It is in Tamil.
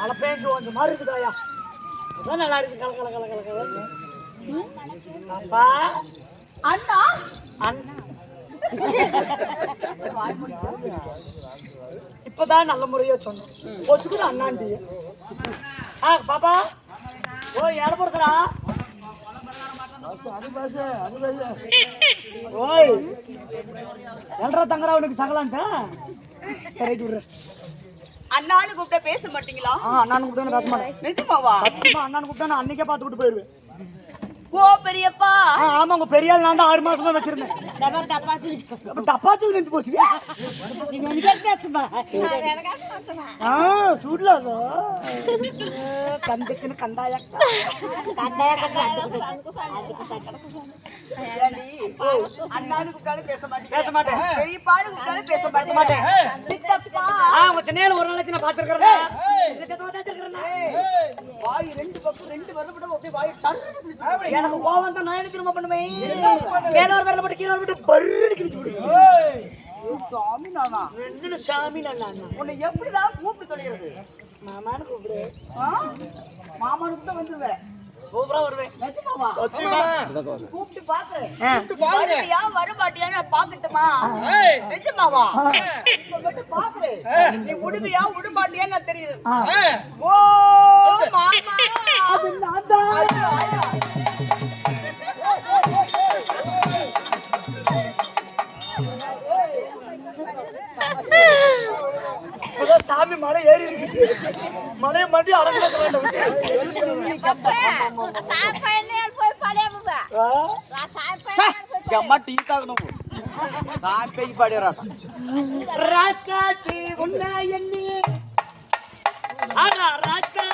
மழை பெஞ்சு கொஞ்சம் மாதிரி இருக்குதாயா அதான் நல்லா இருக்கு கல கல கல கல கல அப்பா அண்ணா இப்பதான் நல்ல முறையா சொன்னோம் போச்சுக்குது அண்ணாண்டி பாப்பா ஓ ஏழை போடுறா ஓய் எல்றா தங்கரா உனக்கு சகலான்ட்டா சரி விடுற அண்ணான்னு கூப்பிட்ட பேச மாட்டீங்களா? அண்ணான்னு கூப்பிட்டா பேச மாட்டேன். நிஜமாவா? சத்தியமா அண்ணான்னு கூப்பிட்டா நான் அன்னைக்கே பார்த்து விட்டு போயிருவேன். ஓ பெரியப்பா. ஆமா உங்க பெரிய ஆள் நான் தான் 6 மாசமா வச்சிருந்தேன். டப்பாத்து நின்று போச்சு. சூடல கந்துக்குன்னு கண்டாயா அண்ணான்னு கூப்பிட்டாலும் பேச மாட்டேன். பேச மாட்டேன். பெரியப்பான்னு கூப்பிட்டாலும் பேச மாட்டேன். சித்தப்பா. உங்க சென்னையில ஒரு நாளைக்கு நான் பாத்துருக்கேன். வாய் ரெண்டு பக்கம் ரெண்டு வரப்பட அப்படியே வாய் டர்ரு. எனக்கு கோவம் தான் நான் என்ன திரும்ப பண்ணுவேன். மேலோர் வரல போட்டு கீழ போட்டு பர்ரு கிழிச்சு விடுவேன். சாமி நானா? ரெண்டு சாமி நானா? உன்னை எப்படிதான் கூப்பிட்டு தொலைகிறது? மாமான்னு கூப்பிடு. மாமான்னு கூட வந்துருவேன். சூப்பரா வருவேன். நிஜமாவா? கூப்பிட்டு பாக்குறேன். பாருங்க. வர மாட்டியா நான் பாக்கட்டுமா? நிஜமாவா? இப்ப மட்டும் பாக்குறேன். நீ உடுவியா உட மாட்டியா நான் தெரியுது. ஓ மாமா அது நான் தான். சாமி மலை ஏறி இருக்கு. மலையை மாட்டி அடங்க ராசாட்டி உன்ன எண்ணி ராசாட்டி